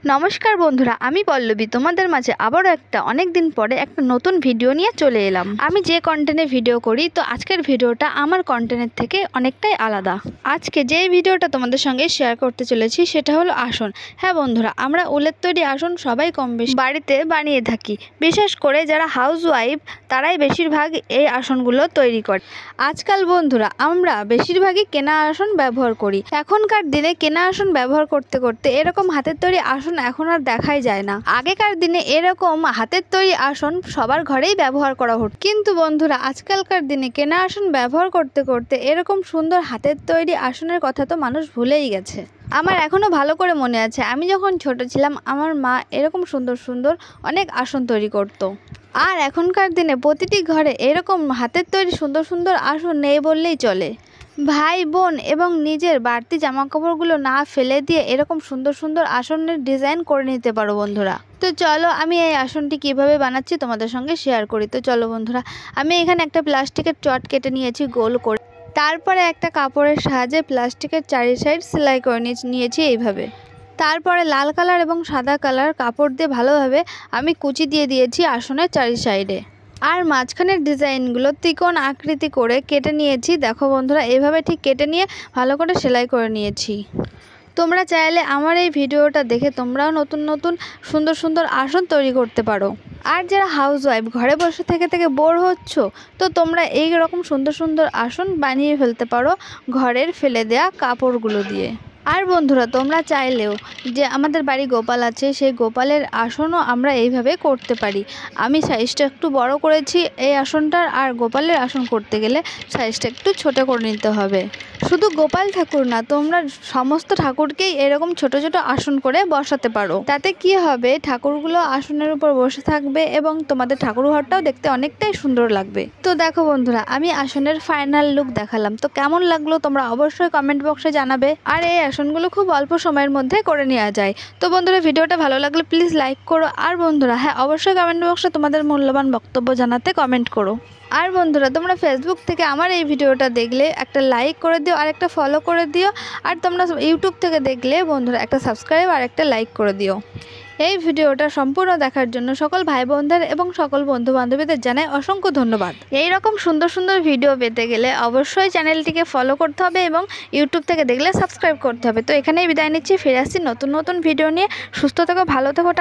নমস্কার বন্ধুরা, আমি পল্লবী তোমাদের মাঝে আবারও অনেক দিন পরে একটা নতুন ভিডিও নিয়ে চলে এলাম। আমি যে কন্টেন্টে ভিডিও করি, তো আজকের ভিডিওটা আমার কন্টেন্টের থেকে অনেকটাই আলাদা। আজকে যেই ভিডিওটা তোমাদের সঙ্গে শেয়ার করতে চলেছি সেটা হলো আসন। হ্যাঁ বন্ধুরা, আমরা উলের তৈরি আসন সবাই কম বেশি বাড়িতে বানিয়ে থাকি। বিশেষ করে যারা হাউসওয়াইফ তারাই বেশিরভাগ এই আসনগুলো তৈরি করে। আজকাল বন্ধুরা আমরা বেশিরভাগই কেনা আসন ব্যবহার করি। এখনকার দিনে কেনা আসন ব্যবহার করতে করতে এরকম হাতের তৈরি আসন এখন আর দেখাই যায় না। আগেকার দিনে এরকম হাতের তৈরি আসন সবার ঘরেই ব্যবহার করা হতো, কিন্তু বন্ধুরা আজকালকার দিনে কেনা আসন ব্যবহার করতে করতে এরকম সুন্দর হাতের তৈরি আসনের কথা তো মানুষ ভুলেই গেছে। আমার এখনও ভালো করে মনে আছে, আমি যখন ছোট ছিলাম আমার মা এরকম সুন্দর সুন্দর অনেক আসন তৈরি করতো। আর এখনকার দিনে প্রতিটি ঘরে এরকম হাতের তৈরি সুন্দর সুন্দর আসন নেই বললেই চলে। ভাই বোন এবং নিজের বাড়তি জামাকাপড়গুলো না ফেলে দিয়ে এরকম সুন্দর সুন্দর আসনের ডিজাইন করে নিতে পারো বন্ধুরা। তো চলো আমি এই আসনটি কিভাবে বানাচ্ছি তোমাদের সঙ্গে শেয়ার করি। তো চলো বন্ধুরা, আমি এখানে একটা প্লাস্টিকের চট কেটে নিয়েছি গোল করে। তারপরে একটা কাপড়ের সাহায্যে প্লাস্টিকের চারি সাইড সেলাই করে নিয়েছি এইভাবে। তারপরে লাল কালার এবং সাদা কালার কাপড় দিয়ে ভালোভাবে আমি কুচি দিয়ে দিয়েছি আসনের চারি সাইডে। আর মাঝখানের ডিজাইনগুলো ত্রিকোণ আকৃতি করে কেটে নিয়েছি। দেখো বন্ধুরা, এইভাবে ঠিক কেটে নিয়ে ভালো করে সেলাই করে নিয়েছি। তোমরা চাইলে আমার এই ভিডিওটা দেখে তোমরাও নতুন নতুন সুন্দর সুন্দর আসন তৈরি করতে পারো। আর যারা হাউসওয়াইফ ঘরে বসে থেকে থেকে বোর হচ্ছ, তো তোমরা এই রকম সুন্দর সুন্দর আসন বানিয়ে ফেলতে পারো ঘরের ফেলে দেওয়া কাপড়গুলো দিয়ে। আর বন্ধুরা তোমরা চাইলেও যে আমাদের বাড়ি গোপাল আছে, সেই গোপালের আসনও আমরা এইভাবে করতে পারি। আমি সাইজটা একটু বড় করেছি এই আসনটার, আর গোপালের আসন করতে গেলে সাইজটা একটু ছোট করে নিতে হবে। শুধু গোপাল ঠাকুর না, তোমরা সমস্ত ঠাকুরকেই এরকম ছোট ছোট আসন করে বসাতে পারো। তাতে কি হবে, ঠাকুরগুলো আসনের উপর বসে থাকবে এবং তোমাদের ঠাকুর ঘরটাও দেখতে অনেকটাই সুন্দর লাগবে। তো দেখো বন্ধুরা, আমি আসনের ফাইনাল লুক দেখালাম। তো কেমন লাগলো তোমরা অবশ্যই কমেন্ট বক্সে জানাবে। আর এই আসনগুলো খুব অল্প সময়ের মধ্যে করে নেওয়া যায়। তো বন্ধুরা, ভিডিওটা ভালো লাগলে প্লিজ লাইক করো। আর বন্ধুরা হ্যাঁ, অবশ্যই কমেন্ট বক্সে তোমাদের মূল্যবান বক্তব্য জানাতে কমেন্ট করো। আর বন্ধুরা তোমরা ফেসবুক থেকে আমার এই ভিডিওটা দেখলে একটা লাইক করে দিও আর একটা ফলো করে দিও। আর তোমরা ইউটিউব থেকে দেখলে বন্ধুরা একটা সাবস্ক্রাইব আর একটা লাইক করে দিও। এই ভিডিওটা সম্পূর্ণ দেখার জন্য সকল ভাই বোনদের এবং সকল বন্ধু বান্ধবীদের জানাই অসংখ্য ধন্যবাদ। এই রকম সুন্দর সুন্দর ভিডিও পেতে গেলে অবশ্যই চ্যানেলটিকে ফলো করতে হবে এবং ইউটিউব থেকে দেখলে সাবস্ক্রাইব করতে হবে। তো এখানেই বিদায় নিচ্ছি, ফিরে আসছি নতুন নতুন ভিডিও নিয়ে। সুস্থ থেকো, ভালো থেকো।